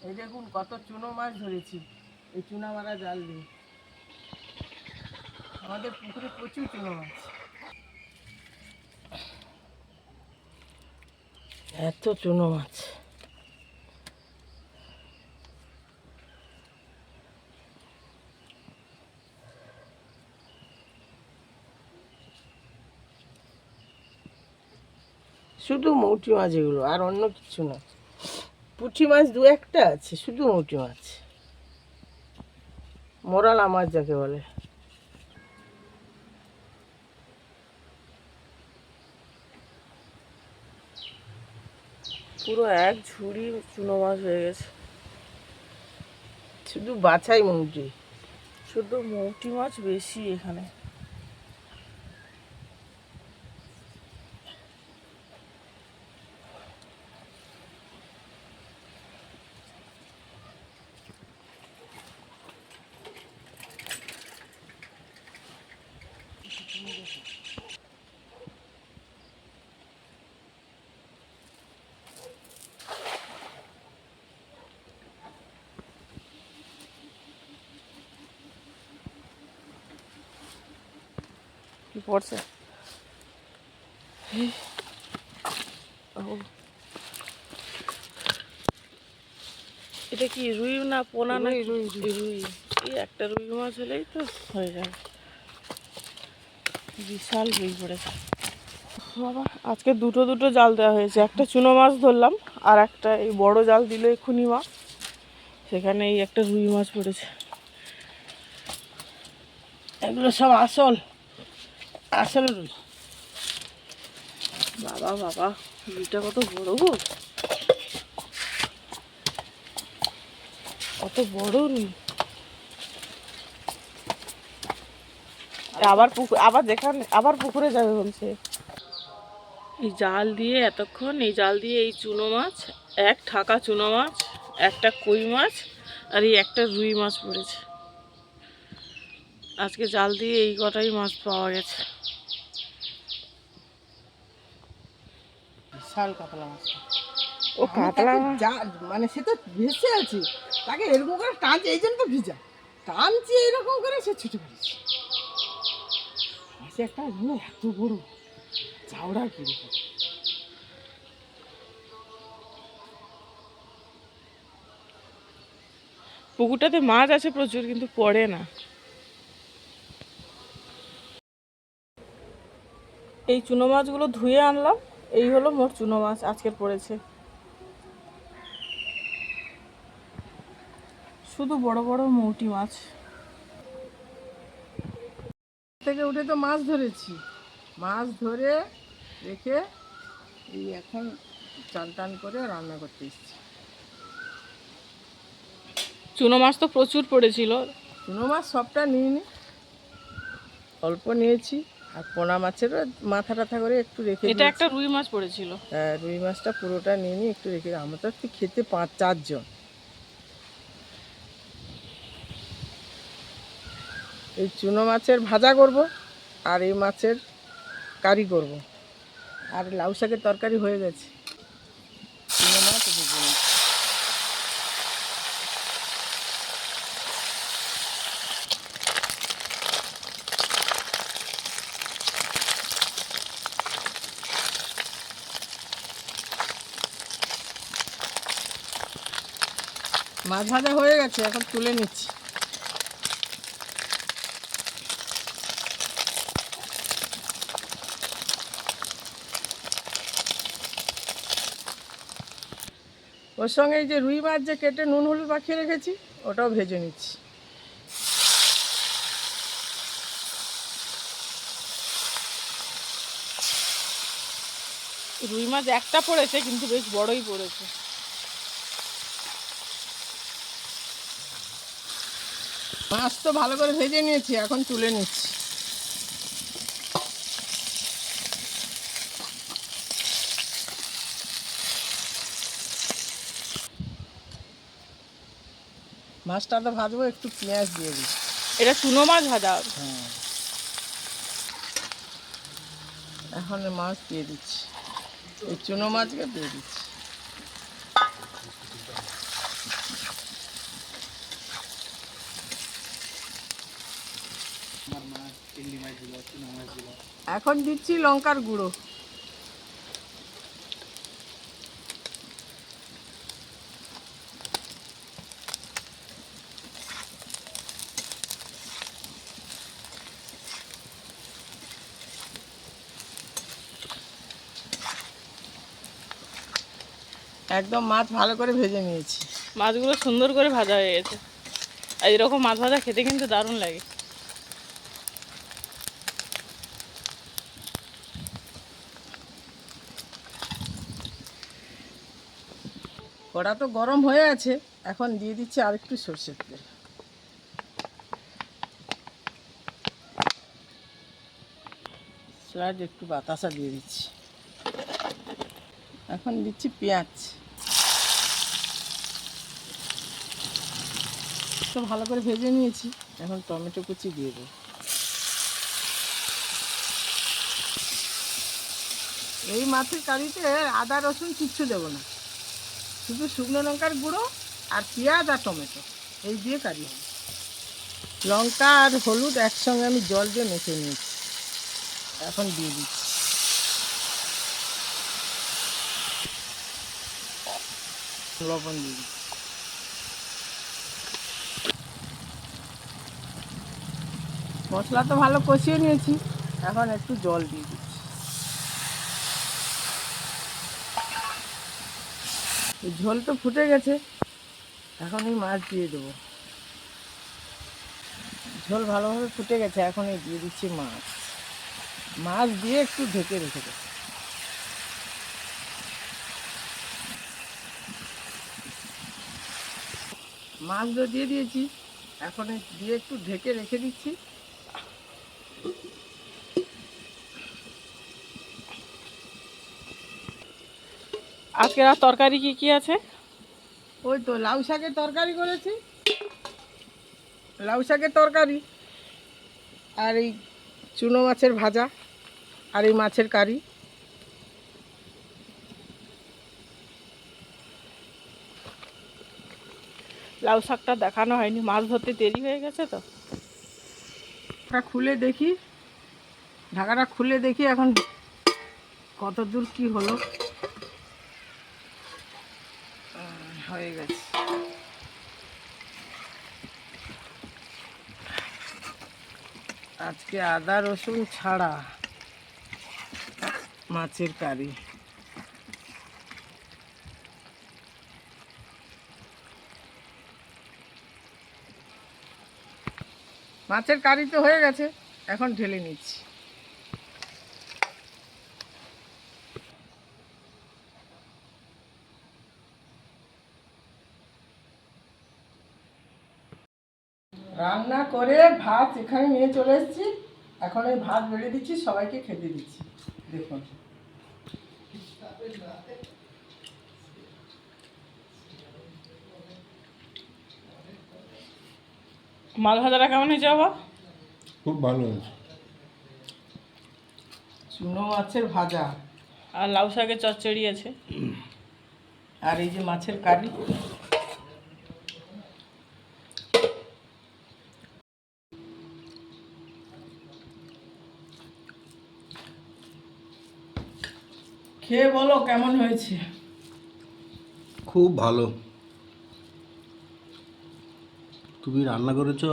এই দেখুন কত চুনো মাছ ধরেছি এই চুনা মারা জাল দিয়ে। আমাদের পুকুরে প্রচুর চুনো মাছ, এত চুনো মাছ। শুধু মৌটি মাছ এগুলো, আর অন্য কিছু না। পুঁটি মাছ দু একটা আছে, শুধু মৌটি মাছ, মোরালা মাছ যাকে বলে। পুরো এক ঝুড়ি চুনো মাছ হয়ে গেছে, শুধু বাছাই মৌটি, শুধু মৌটি মাছ বেশি এখানে। কি পড়ছে? এটা কি রুই না পোনা না? রুই রুই। এই একটা রুই মাছ হলেই তো হয়ে যাবে। বিশাল রুই পড়েছে বাবা। আজকে দুটো দুটো জাল দেওয়া হয়েছে, একটা চুনো মাছ ধরলাম আর একটা এই বড় জাল দিল এক্ষুনি মা, সেখানে এই একটা রুই মাছ পড়েছে। এগুলো সব আসল আসল রুই। বাবা বাবা, রুইটা কত বড় গো, কত বড় রুই। আবার পুকুর, আবার যেখানে আবার পুকুরে যাবে বলছে। এই জাল দিয়ে এতক্ষণ এই জাল দিয়ে এই চুনো মাছ, এক ঠাকা চুনো মাছ, একটা কই মাছ আর এই একটা রুই মাছ পড়েছে। আজকে জাল দিয়ে এই কটাই মাছ পাওয়া গেছে। বিশাল কাতলা মাছ। ও কাতলা মানে সে তো ভেসে আছে, তাকে এরকম করে টানছে, এই জন্য তো ভিজা টানছে এরকম করে, সে ছুটে পড়েছে। মাছ একটা এত বড় চাওড়া কিরকম। পুকুরটাতে মাছ আছে প্রচুর, কিন্তু পড়ে না। এই চুনো মাছগুলো ধুয়ে আনলাম, এই হলো মোট চুনো মাছ আজকে পড়েছে। শুধু বড় বড় মৌটি মাছ। থেকে উঠে তো মাছ ধরেছি, মাছ ধরে রেখে এই এখন চান টান করে রান্না করতে এসেছি। চুনো মাছ তো প্রচুর পড়েছিল, চুনো মাছ সবটা নিইনি, অল্প নিয়েছি। আর পোনা মাছেরও মাথা টাথা করে একটু রেখে, এটা একটা রুই মাছ পড়েছিল। হ্যাঁ, রুই মাছটা পুরোটা নিয়ে নিই, একটু রেখে। আমরা তো একটু খেতে 5-4 জন। এই চুনো মাছের ভাজা করব, আর এই মাছের কারি করব, আর লাউ শাকের তরকারি হয়ে গেছে। চুনো মাছ ভেজে নিচ্ছি। মাছ ভাজা হয়ে গেছে, এখন তুলে নিচ্ছি। ওর সঙ্গে এই যে রুই মাছ যে কেটে নুন হলুদ মাখিয়ে রেখেছি, ওটাও ভেজে নিচ্ছি। রুই মাছ একটা পড়েছে, কিন্তু বেশ বড়ই পড়েছে। মাছ তো ভালো করে ভেজে নিয়েছি, এখন তুলে নিচ্ছি। মাছটা তো ভাজবো, একটু পেঁয়াজ দিয়ে দিই। এটা চুনো মাছ ভাজা হবে। হ্যাঁ, এখন মাছ দিয়ে দিচ্ছি, এই চুনো মাছকে দিয়ে দিচ্ছি। এখন দিচ্ছি লঙ্কার গুঁড়ো। একদম মাছ ভালো করে ভেজে নিয়েছি। মাছগুলো সুন্দর করে ভাজা হয়ে গেছে। আর এরকম মাছ ভাজা খেতে কিন্তু দারুণ লাগে। কড়া তো গরম হয়ে আছে, এখন দিয়ে দিচ্ছি আর একটু সরষের তেল। স্লাইড একটু বাতাসা দিয়ে দিচ্ছি। এখন দিচ্ছি পেঁয়াজ। তো ভালো করে ভেজে নিয়েছি, এখন টমেটো কুচি দিয়ে দেবো। এই মাছের কারিতে আদা রসুন কিচ্ছু দেবো না, শুধু শুকনো লঙ্কার গুঁড়ো আর পেঁয়াজ আর টমেটো, এই দিয়ে কারি হবে। লঙ্কা আর হলুদ একসঙ্গে আমি জল দিয়ে মেখে নিয়েছি, এখন দিয়ে দিচ্ছি। লবণ দিয়ে দিচ্ছি। মশলা তো ভালো কষিয়ে নিয়েছি, এখন একটু জল দিয়ে দিচ্ছি। ঝোল তো ফুটে গেছে, এখন এই মাছ দিয়ে দেবো। ঝোল ভালোভাবে ফুটে গেছে, এখন এই দিয়ে দিচ্ছি মাছ। মাছ দিয়ে একটু ঢেকে রেখে দেবো। মাছগুলো দিয়ে দিয়েছি, এখন দিয়ে একটু ঢেকে রেখে দিচ্ছি। আজকে আর তরকারি কি কি আছে? ওই তো লাউ শাকের তরকারি করেছি, লাউ শাকের তরকারি, আর এই চুনো মাছের ভাজা, আর এই মাছের কারি। লাউ শাকটা দেখানো হয়নি, মাছ ধরতে দেরি হয়ে গেছে তো। খুলে দেখি, ঢাকাটা খুলে দেখি এখন কত দূর কি হলো। হয়ে গেছে। আজকে আদা রসুন ছাড়া মাছের কারি। মাছের কারি তো হয়ে গেছে, এখন ঢেলে নিচ্ছি। রান্না করে ভাত এখানে নিয়ে চলে এসেছি, এখন এই ভাত বেড়ে দিচ্ছি, সবাইকে খেতে দিচ্ছি। দেখুন মাছ ভাজাটা কেমন হয়েছে বাবা? খুব ভালো হয়েছে। চুনো মাছের ভাজা, আর লাউ শাকের চচ্চড়ি আছে, আর এই যে মাছের কারি। খেয়ে বলো কেমন হয়েছে। খুব ভালো। তুমি রান্না করেছো?